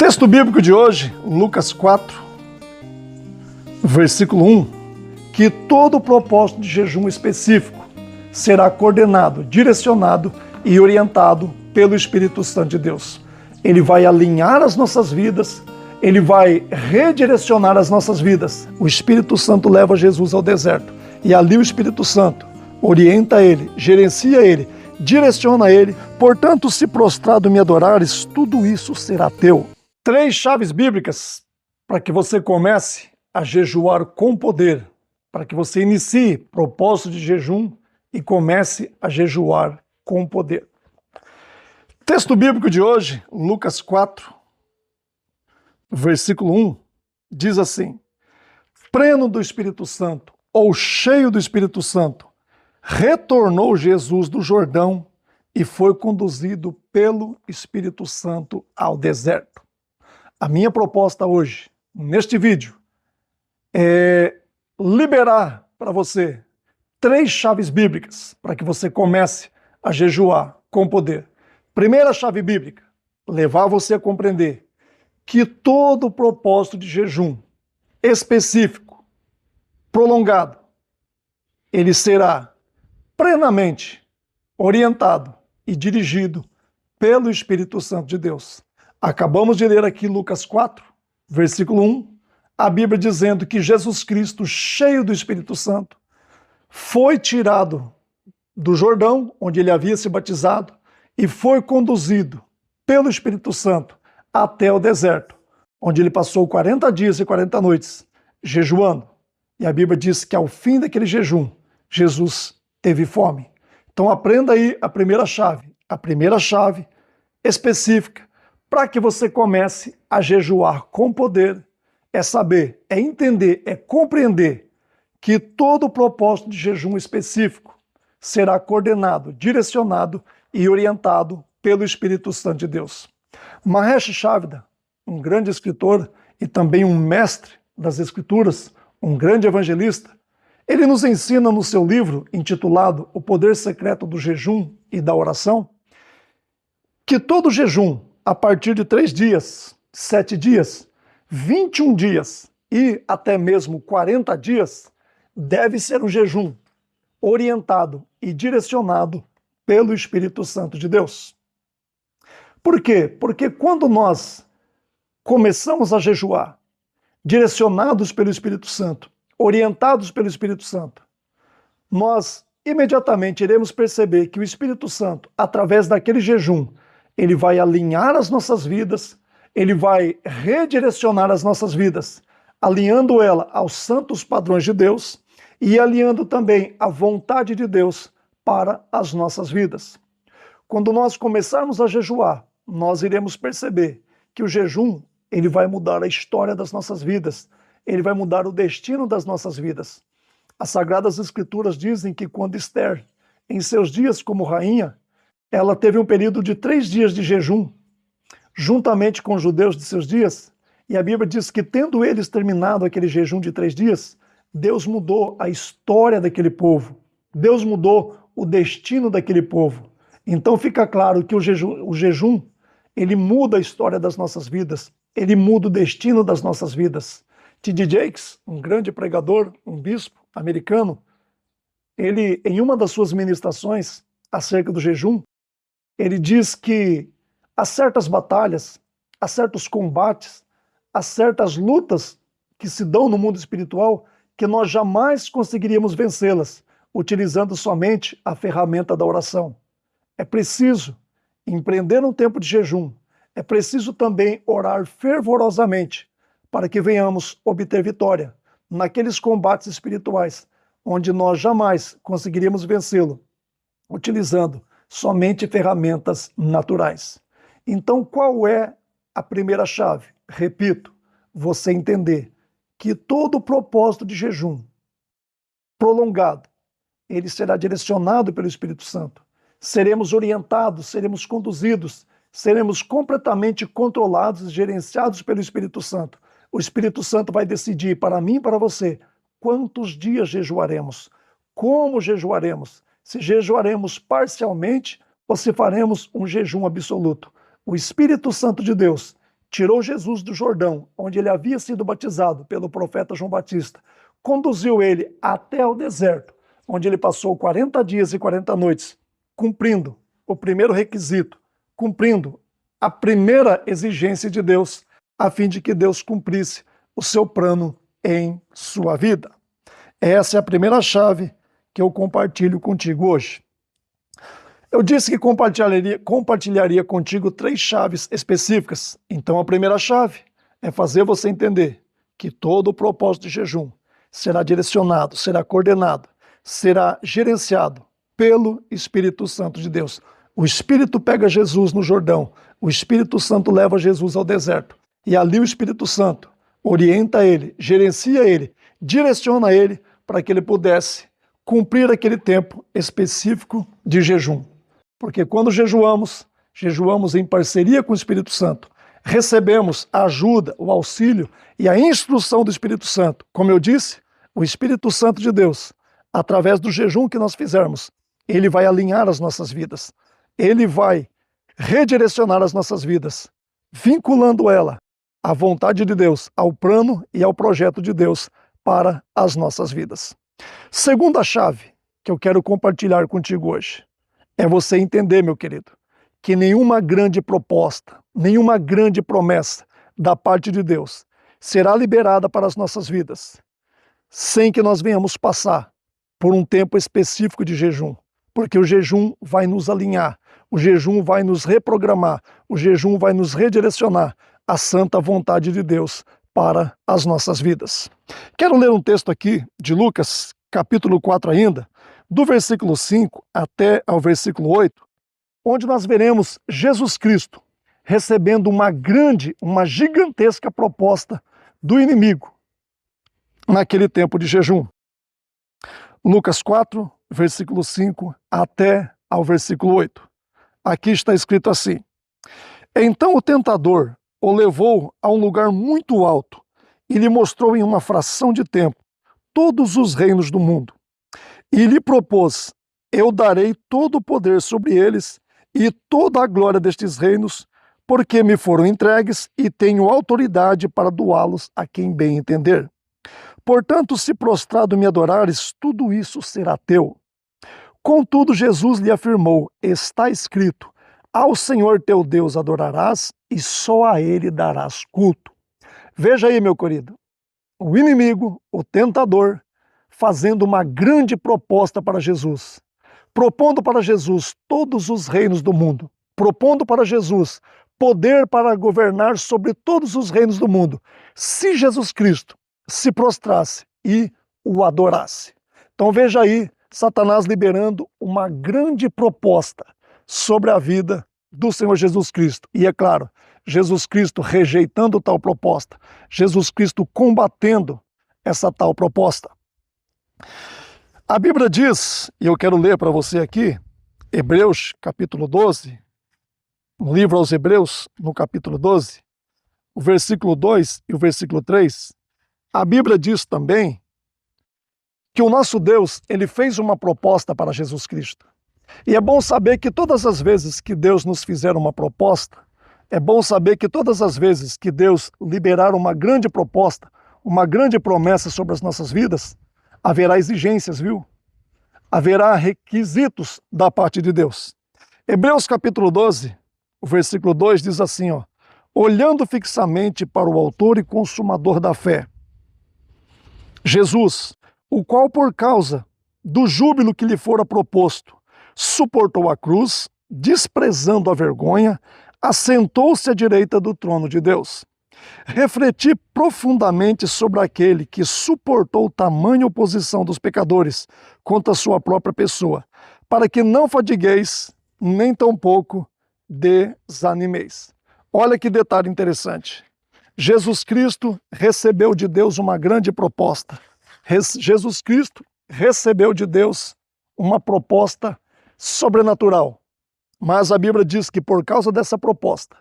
Texto bíblico de hoje, Lucas 4, versículo 1, que todo o propósito de jejum específico será coordenado, direcionado e orientado pelo Espírito Santo de Deus. Ele vai alinhar as nossas vidas, ele vai redirecionar as nossas vidas. O Espírito Santo leva Jesus ao deserto e ali o Espírito Santo orienta ele, gerencia ele, direciona ele. Portanto, se prostrado me adorares, tudo isso será teu. 3 chaves bíblicas para que você comece a jejuar com poder, para que você inicie propósito de jejum e comece a jejuar com poder. Texto bíblico de hoje, Lucas 4, versículo 1, diz assim: pleno do Espírito Santo, ou cheio do Espírito Santo, retornou Jesus do Jordão e foi conduzido pelo Espírito Santo ao deserto. A minha proposta hoje, neste vídeo, é liberar para você 3 chaves bíblicas para que você comece a jejuar com poder. Primeira chave bíblica, levar você a compreender que todo o propósito de jejum específico, prolongado, ele será plenamente orientado e dirigido pelo Espírito Santo de Deus. Acabamos de ler aqui Lucas 4, versículo 1, a Bíblia dizendo que Jesus Cristo, cheio do Espírito Santo, foi tirado do Jordão, onde ele havia se batizado, e foi conduzido pelo Espírito Santo até o deserto, onde ele passou 40 dias e 40 noites jejuando. E a Bíblia diz que ao fim daquele jejum, Jesus teve fome. Então aprenda aí a primeira chave específica para que você comece a jejuar com poder, é saber, é entender, é compreender que todo o propósito de jejum específico será coordenado, direcionado e orientado pelo Espírito Santo de Deus. Mahesh Chavda, um grande escritor e também um mestre das Escrituras, um grande evangelista, ele nos ensina no seu livro intitulado O Poder Secreto do Jejum e da Oração, que todo jejum, a partir de 3 dias, 7 dias, 21 dias e até mesmo 40 dias, deve ser um jejum orientado e direcionado pelo Espírito Santo de Deus. Por quê? Porque quando nós começamos a jejuar, direcionados pelo Espírito Santo, orientados pelo Espírito Santo, nós imediatamente iremos perceber que o Espírito Santo, através daquele jejum, ele vai alinhar as nossas vidas, ele vai redirecionar as nossas vidas, alinhando ela aos santos padrões de Deus e alinhando também a vontade de Deus para as nossas vidas. Quando nós começarmos a jejuar, nós iremos perceber que o jejum, ele vai mudar a história das nossas vidas, ele vai mudar o destino das nossas vidas. As Sagradas Escrituras dizem que quando Esther, em seus dias como rainha, ela teve um período de 3 dias de jejum, juntamente com os judeus de seus dias, e a Bíblia diz que tendo eles terminado aquele jejum de 3 dias, Deus mudou a história daquele povo, Deus mudou o destino daquele povo. Então fica claro que o jejum, ele muda a história das nossas vidas, ele muda o destino das nossas vidas. T.D. Jakes, um grande pregador, um bispo americano, ele, em uma das suas ministrações acerca do jejum, ele diz que há certas batalhas, há certos combates, há certas lutas que se dão no mundo espiritual que nós jamais conseguiríamos vencê-las utilizando somente a ferramenta da oração. É preciso empreender um tempo de jejum, é preciso também orar fervorosamente para que venhamos obter vitória naqueles combates espirituais onde nós jamais conseguiríamos vencê-lo utilizando somente ferramentas naturais. Então, qual é a primeira chave? Repito, você entender que todo o propósito de jejum prolongado, ele será direcionado pelo Espírito Santo. Seremos orientados, seremos conduzidos, seremos completamente controlados e gerenciados pelo Espírito Santo. O Espírito Santo vai decidir para mim e para você quantos dias jejuaremos, como jejuaremos, se jejuaremos parcialmente ou se faremos um jejum absoluto. O Espírito Santo de Deus, tirou Jesus do Jordão, onde ele havia sido batizado pelo profeta João Batista, conduziu ele até o deserto, onde ele passou 40 dias e 40 noites, cumprindo o primeiro requisito, cumprindo a primeira exigência de Deus, a fim de que Deus cumprisse o seu plano em sua vida. Essa é a primeira chave que eu compartilho contigo hoje. Eu disse que compartilharia contigo 3 chaves específicas. Então a primeira chave é fazer você entender que todo o propósito de jejum será direcionado, será coordenado, será gerenciado pelo Espírito Santo de Deus. O Espírito pega Jesus no Jordão, o Espírito Santo leva Jesus ao deserto, e ali o Espírito Santo orienta ele, gerencia ele, direciona ele para que ele pudesse cumprir aquele tempo específico de jejum. Porque quando jejuamos em parceria com o Espírito Santo, recebemos a ajuda, o auxílio e a instrução do Espírito Santo. Como eu disse, o Espírito Santo de Deus, através do jejum que nós fizermos, ele vai alinhar as nossas vidas. Ele vai redirecionar as nossas vidas, vinculando ela à vontade de Deus, ao plano e ao projeto de Deus para as nossas vidas. Segunda chave que eu quero compartilhar contigo hoje é você entender, meu querido, que nenhuma grande proposta, nenhuma grande promessa da parte de Deus será liberada para as nossas vidas sem que nós venhamos passar por um tempo específico de jejum, porque o jejum vai nos alinhar, o jejum vai nos reprogramar, o jejum vai nos redirecionar à santa vontade de Deus para as nossas vidas. Quero ler um texto aqui de Lucas, capítulo 4 ainda, do versículo 5 até ao versículo 8, onde nós veremos Jesus Cristo recebendo uma gigantesca proposta do inimigo naquele tempo de jejum. Lucas 4, versículo 5 até ao versículo 8. Aqui está escrito assim: Então o tentador o levou a um lugar muito alto e lhe mostrou em uma fração de tempo todos os reinos do mundo. E lhe propôs: Eu darei todo o poder sobre eles e toda a glória destes reinos, porque me foram entregues e tenho autoridade para doá-los a quem bem entender. Portanto, se prostrado me adorares, tudo isso será teu. Contudo, Jesus lhe afirmou: Está escrito, ao Senhor teu Deus adorarás e só a ele darás culto. Veja aí, meu querido, o inimigo, o tentador, fazendo uma grande proposta para Jesus, propondo para Jesus todos os reinos do mundo, propondo para Jesus poder para governar sobre todos os reinos do mundo, se Jesus Cristo se prostrasse e o adorasse. Então veja aí, Satanás liberando uma grande proposta sobre a vida do Senhor Jesus Cristo. E é claro, Jesus Cristo rejeitando tal proposta, Jesus Cristo combatendo essa tal proposta. A Bíblia diz, e eu quero ler para você aqui, Hebreus capítulo 12, no livro aos Hebreus, no capítulo 12, o versículo 2 e o versículo 3, a Bíblia diz também que o nosso Deus, ele fez uma proposta para Jesus Cristo. E é bom saber que todas as vezes que Deus nos fizer uma proposta, é bom saber que todas as vezes que Deus liberar uma grande proposta, uma grande promessa sobre as nossas vidas, haverá exigências, viu? Haverá requisitos da parte de Deus. Hebreus capítulo 12, o versículo 2 diz assim, olhando fixamente para o autor e consumador da fé, Jesus, o qual por causa do júbilo que lhe fora proposto, suportou a cruz, desprezando a vergonha, assentou-se à direita do trono de Deus. Refleti profundamente sobre aquele que suportou tamanha oposição dos pecadores contra a sua própria pessoa, para que não fadigueis, nem tampouco desanimeis. Olha que detalhe interessante. Jesus Cristo recebeu de Deus uma grande proposta. Jesus Cristo recebeu de Deus uma proposta sobrenatural. Mas a Bíblia diz que por causa dessa proposta,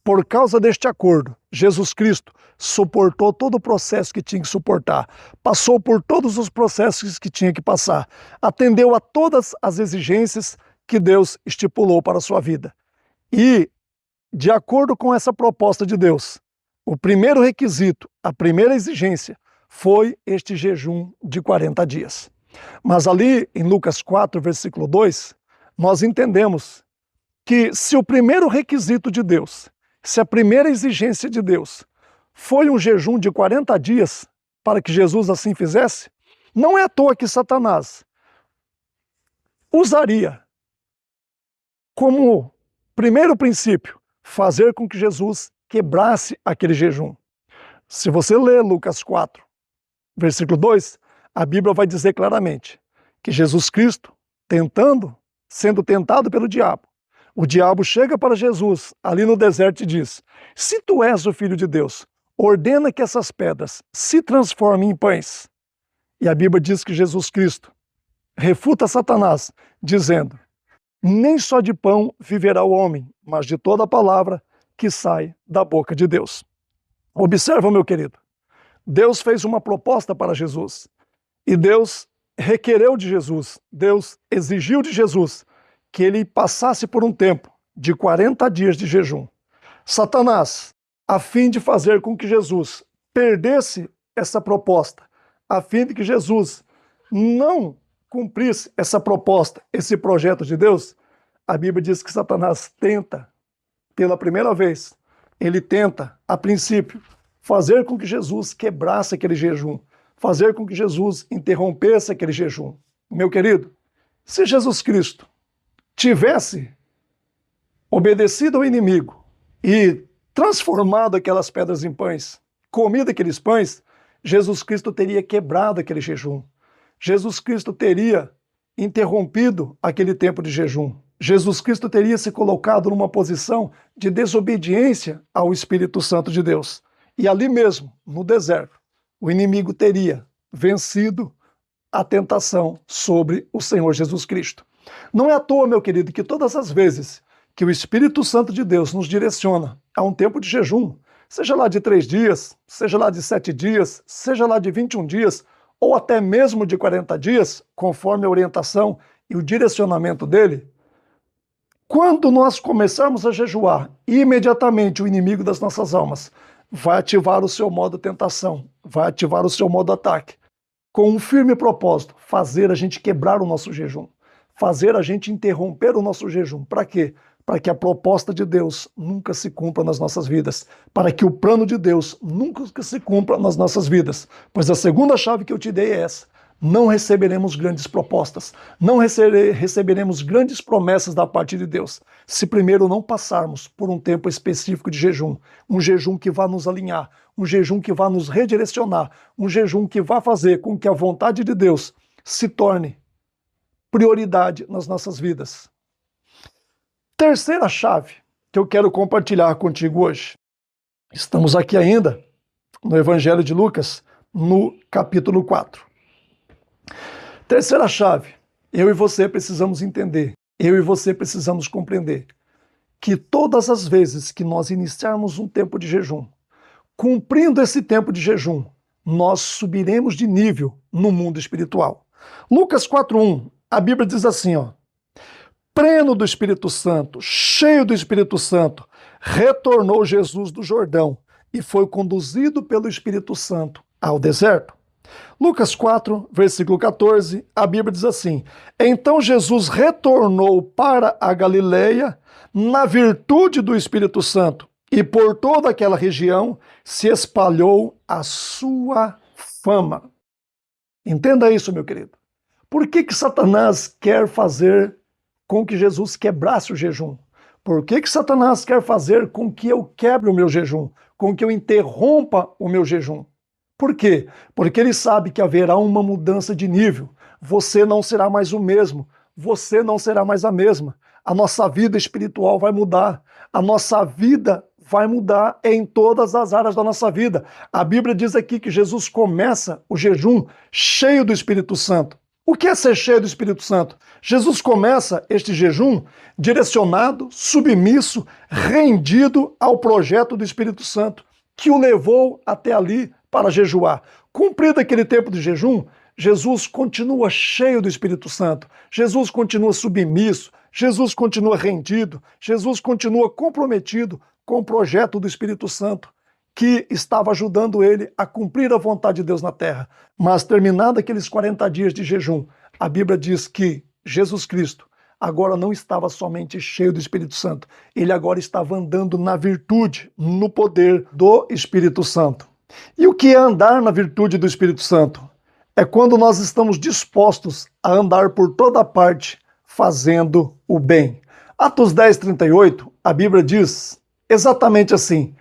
por causa deste acordo, Jesus Cristo suportou todo o processo que tinha que suportar, passou por todos os processos que tinha que passar, atendeu a todas as exigências que Deus estipulou para a sua vida. E de acordo com essa proposta de Deus, o primeiro requisito, a primeira exigência, foi este jejum de 40 dias. Mas ali em Lucas 4, versículo 2, nós entendemos que se o primeiro requisito de Deus, se a primeira exigência de Deus foi um jejum de 40 dias para que Jesus assim fizesse, não é à toa que Satanás usaria como primeiro princípio fazer com que Jesus quebrasse aquele jejum. Se você ler Lucas 4, versículo 2, a Bíblia vai dizer claramente que Jesus Cristo, sendo tentado pelo diabo, o diabo chega para Jesus ali no deserto e diz: se tu és o Filho de Deus, ordena que essas pedras se transformem em pães. E a Bíblia diz que Jesus Cristo refuta Satanás, dizendo: nem só de pão viverá o homem, mas de toda a palavra que sai da boca de Deus. Observa, meu querido, Deus fez uma proposta para Jesus e Deus requereu de Jesus, Deus exigiu de Jesus que ele passasse por um tempo de 40 dias de jejum. Satanás, a fim de fazer com que Jesus perdesse essa proposta, a fim de que Jesus não cumprisse essa proposta, esse projeto de Deus, a Bíblia diz que Satanás tenta, pela primeira vez, ele tenta, a princípio, fazer com que Jesus quebrasse aquele jejum, fazer com que Jesus interrompesse aquele jejum. Meu querido, se Jesus Cristo tivesse obedecido ao inimigo e transformado aquelas pedras em pães, comido aqueles pães, Jesus Cristo teria quebrado aquele jejum. Jesus Cristo teria interrompido aquele tempo de jejum. Jesus Cristo teria se colocado numa posição de desobediência ao Espírito Santo de Deus. E ali mesmo, no deserto, o inimigo teria vencido a tentação sobre o Senhor Jesus Cristo. Não é à toa, meu querido, que todas as vezes que o Espírito Santo de Deus nos direciona a um tempo de jejum, seja lá de 3 dias, seja lá de 7 dias, seja lá de 21 dias, ou até mesmo de 40 dias, conforme a orientação e o direcionamento dele, quando nós começarmos a jejuar, imediatamente o inimigo das nossas almas vai ativar o seu modo tentação, vai ativar o seu modo ataque, com um firme propósito, fazer a gente quebrar o nosso jejum, fazer a gente interromper o nosso jejum. Para quê? Para que a proposta de Deus nunca se cumpra nas nossas vidas, para que o plano de Deus nunca se cumpra nas nossas vidas. Pois a segunda chave que eu te dei é essa: não receberemos grandes propostas, não receberemos grandes promessas da parte de Deus, se primeiro não passarmos por um tempo específico de jejum, um jejum que vá nos alinhar, um jejum que vá nos redirecionar, um jejum que vá fazer com que a vontade de Deus se torne prioridade nas nossas vidas. Terceira chave que eu quero compartilhar contigo hoje. Estamos aqui ainda no Evangelho de Lucas, no capítulo 4. Terceira chave, eu e você precisamos entender, eu e você precisamos compreender que todas as vezes que nós iniciarmos um tempo de jejum, cumprindo esse tempo de jejum, nós subiremos de nível no mundo espiritual. Lucas 4:1, a Bíblia diz assim, pleno do Espírito Santo, cheio do Espírito Santo, retornou Jesus do Jordão e foi conduzido pelo Espírito Santo ao deserto. Lucas 4, versículo 14, a Bíblia diz assim: então Jesus retornou para a Galileia na virtude do Espírito Santo, e por toda aquela região se espalhou a sua fama. Entenda isso, meu querido. Por que Satanás quer fazer com que Jesus quebrasse o jejum? Por que Satanás quer fazer com que eu quebre o meu jejum? Com que eu interrompa o meu jejum? Por quê? Porque ele sabe que haverá uma mudança de nível. Você não será mais o mesmo. Você não será mais a mesma. A nossa vida espiritual vai mudar. A nossa vida vai mudar em todas as áreas da nossa vida. A Bíblia diz aqui que Jesus começa o jejum cheio do Espírito Santo. O que é ser cheio do Espírito Santo? Jesus começa este jejum direcionado, submisso, rendido ao projeto do Espírito Santo, que o levou até ali para jejuar. Cumprido aquele tempo de jejum, Jesus continua cheio do Espírito Santo, Jesus continua submisso, Jesus continua rendido, Jesus continua comprometido com o projeto do Espírito Santo, que estava ajudando ele a cumprir a vontade de Deus na terra. Mas terminados aqueles 40 dias de jejum, a Bíblia diz que Jesus Cristo agora não estava somente cheio do Espírito Santo, ele agora estava andando na virtude, no poder do Espírito Santo. E o que é andar na virtude do Espírito Santo? É quando nós estamos dispostos a andar por toda parte fazendo o bem. Atos 10:38, a Bíblia diz exatamente assim: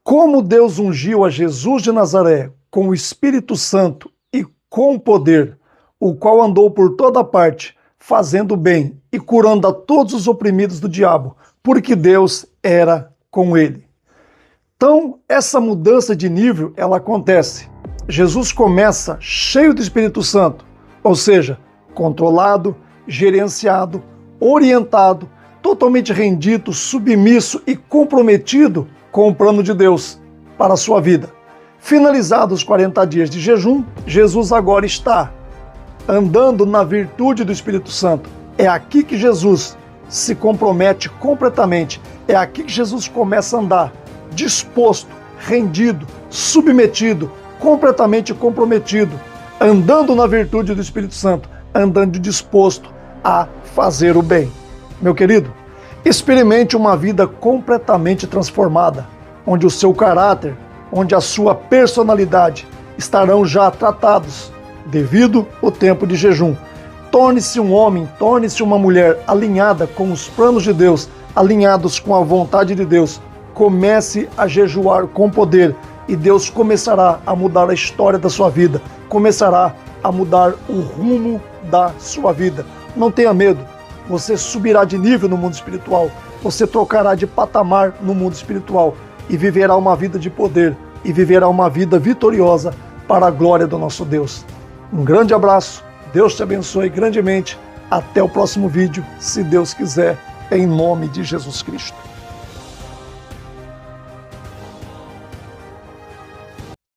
como Deus ungiu a Jesus de Nazaré com o Espírito Santo e com poder, o qual andou por toda parte fazendo o bem e curando a todos os oprimidos do diabo, porque Deus era com ele. Então, essa mudança de nível, ela acontece. Jesus começa cheio do Espírito Santo, ou seja, controlado, gerenciado, orientado, totalmente rendido, submisso e comprometido com o plano de Deus para a sua vida. Finalizados os 40 dias de jejum, Jesus agora está andando na virtude do Espírito Santo. É aqui que Jesus se compromete completamente. É aqui que Jesus começa a andar disposto, rendido, submetido, completamente comprometido, andando na virtude do Espírito Santo, andando disposto a fazer o bem. Meu querido, experimente uma vida completamente transformada, onde o seu caráter, onde a sua personalidade estarão já tratados devido ao tempo de jejum. Torne-se um homem, torne-se uma mulher alinhada com os planos de Deus, alinhados com a vontade de Deus. Comece a jejuar com poder e Deus começará a mudar a história da sua vida, começará a mudar o rumo da sua vida. Não tenha medo, você subirá de nível no mundo espiritual, você trocará de patamar no mundo espiritual e viverá uma vida de poder e viverá uma vida vitoriosa para a glória do nosso Deus. Um grande abraço, Deus te abençoe grandemente, até o próximo vídeo, se Deus quiser, em nome de Jesus Cristo.